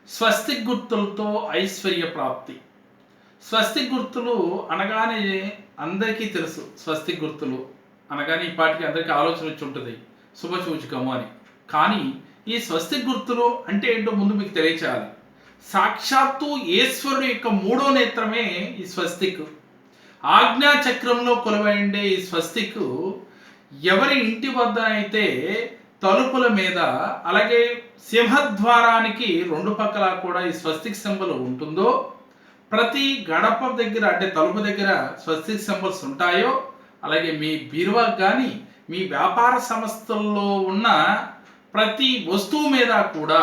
స్వస్తిక్ గుర్తులతో ఐశ్వర్య ప్రాప్తి. స్వస్తిక్ గుర్తులు అనగానే అందరికీ తెలుసు. స్వస్తిక్ గుర్తులు అనగానే ఈ పాటికి అందరికీ ఆలోచన వచ్చి ఉంటుంది, శుభసూచకము అని. కానీ ఈ స్వస్తిక్ గుర్తులు అంటే ఏంటో ముందు మీకు తెలియచేయాలి. సాక్షాత్తు ఈశ్వరుడు యొక్క మూడో నేత్రమే ఈ స్వస్తిక్. ఆజ్ఞా చక్రంలో కొలువైండే ఈ స్వస్తిక్ ఎవరి ఇంటి వద్ద అయితే తలుపుల మీద, అలాగే సింహద్వారానికి రెండు పక్కల కూడా ఈ స్వస్తిక్ సింబల్ ఉంటుందో, ప్రతి గడప దగ్గర అంటే తలుపు దగ్గర స్వస్తిక్ సింబల్స్ ఉంటాయో, అలాగే మీ బీరువాకు కానీ మీ వ్యాపార సంస్థల్లో ఉన్న ప్రతి వస్తువు మీద కూడా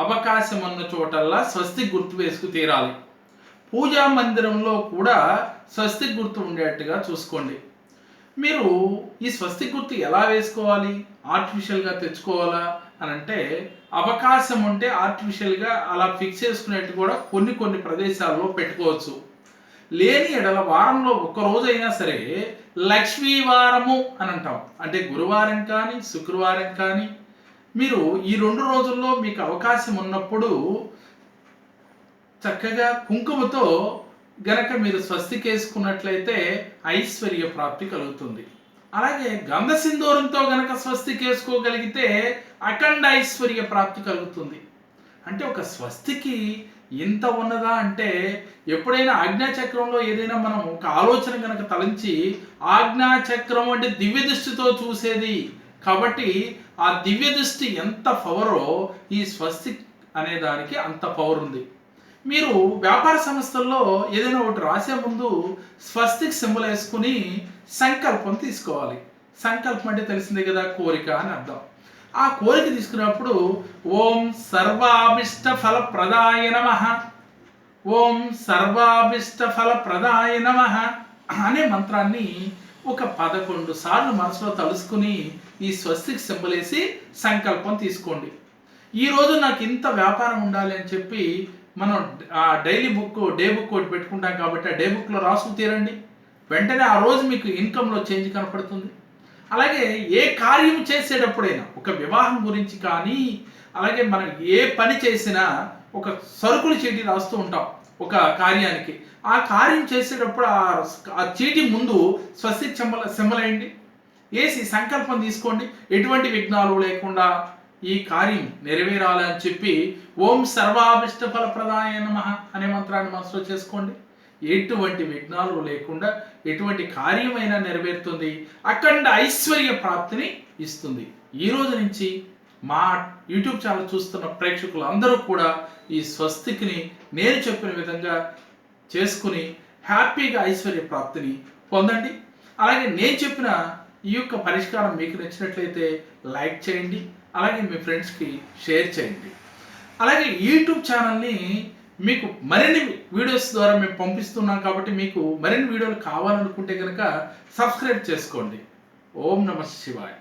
అవకాశం ఉన్న చోటల్లా స్వస్తిక్ గుర్తు వేసుకు తీరాలి. పూజా మందిరంలో కూడా స్వస్తిక్ గుర్తు ఉండేట్టుగా చూసుకోండి. మీరు ఈ స్వస్తిక్ గుర్తు ఎలా వేసుకోవాలి? ఆర్టిఫిషియల్గా తెచ్చుకోవాలా అని అంటే, అవకాశం ఉంటే ఆర్టిఫిషియల్గా అలా ఫిక్స్ చేసుకునేట్టు కూడా కొన్ని ప్రదేశాల్లో పెట్టుకోవచ్చు. లేని ఎడల వారంలో ఒక రోజైనా సరే లక్ష్మీవారము అని అంటాం, అంటే గురువారం కానీ శుక్రవారం కానీ మీరు ఈ 2 రోజుల్లో మీకు అవకాశం ఉన్నప్పుడు చక్కగా కుంకుమతో గనక మీరు స్వస్తిక్ వేసుకున్నట్లయితే ఐశ్వర్య ప్రాప్తి కలుగుతుంది. అలాగే గంధ సింధూరంతో గనక స్వస్తిక్ వేసుకోగలిగితే అఖండ ఐశ్వర్య ప్రాప్తి కలుగుతుంది. అంటే ఒక స్వస్తికి ఇంత ఉన్నదా అంటే, ఎప్పుడైనా ఆజ్ఞాచక్రంలో ఏదైనా మనం ఒక ఆలోచన కనుక తలంచి, ఆజ్ఞాచక్రం అంటే దివ్య దృష్టితో చూసేది కాబట్టి ఆ దివ్య దృష్టి ఎంత పవరో ఈ స్వస్తిక్ అనే దానికి అంత పవర్ ఉంది. మీరు వ్యాపార సంస్థల్లో ఏదైనా ఒకటి రాసే ముందు స్వస్తిక్ సింబల్ వేసుకుని సంకల్పం తీసుకోవాలి. సంకల్పం అంటే తెలిసిందే కదా, కోరిక అని అర్థం. ఆ కోరిక తీసుకున్నప్పుడు ఓం సర్వాభిష్ట ఫల ప్రదాయ నమః, ఓం సర్వాభిష్ట ఫల ప్రదాయ నమః అనే మంత్రాన్ని ఒక 11 సార్లు మనసులో తలుసుకుని ఈ స్వస్తిక్ సింబల్ వేసి సంకల్పం తీసుకోండి. ఈరోజు నాకు ఇంత వ్యాపారం ఉండాలి అని చెప్పి మనం డైలీ బుక్, డే బుక్ ఒకటి పెట్టుకుంటాం కాబట్టి ఆ డే బుక్లో రాసుకు తీరండి. వెంటనే ఆ రోజు మీకు ఇన్కంలో చేంజ్ కనపడుతుంది. అలాగే ఏ కార్యం చేసేటప్పుడైనా, ఒక వివాహం గురించి కానీ, అలాగే మనం ఏ పని చేసినా ఒక సరుకులు చీటీ రాస్తూ ఉంటాం ఒక కార్యానికి. ఆ కార్యం చేసేటప్పుడు ఆ చీటీ ముందు స్వస్తిక్ సింబల్ వేయండి, వేసి సంకల్పం తీసుకోండి. ఎటువంటి విఘ్నాలు లేకుండా ఈ కార్యం నెరవేరాలి అని చెప్పి ఓం సర్వాభిష్ట ఫల ప్రదాయ నమః అనే మంత్రాన్ని మనసులో చేసుకోండి. ఎటువంటి విఘ్నాలు లేకుండా ఎటువంటి కార్యమైనా నెరవేరుతుంది, అఖండ ఐశ్వర్య ప్రాప్తిని ఇస్తుంది. ఈ రోజు నుంచి మా యూట్యూబ్ ఛానల్ చూస్తున్న ప్రేక్షకులు అందరూ కూడా ఈ స్వస్తిక్ని నేను చెప్పిన విధంగా చేసుకుని హ్యాపీగా ఐశ్వర్య ప్రాప్తిని పొందండి. అలాగే నేను చెప్పిన ఈ యొక్క పరిష్కారం మీకు నచ్చినట్లయితే లైక్ చేయండి, అలాగే మీ ఫ్రెండ్స్కి షేర్ చేయండి. అలాగే యూట్యూబ్ ఛానల్ని మీకు మరిన్ని వీడియోస్ ద్వారా మేము పంపిస్తున్నాం కాబట్టి మీకు మరిన్ని వీడియోలు కావాలనుకుంటే కనుక సబ్స్క్రైబ్ చేసుకోండి. ఓం నమః శివాయ.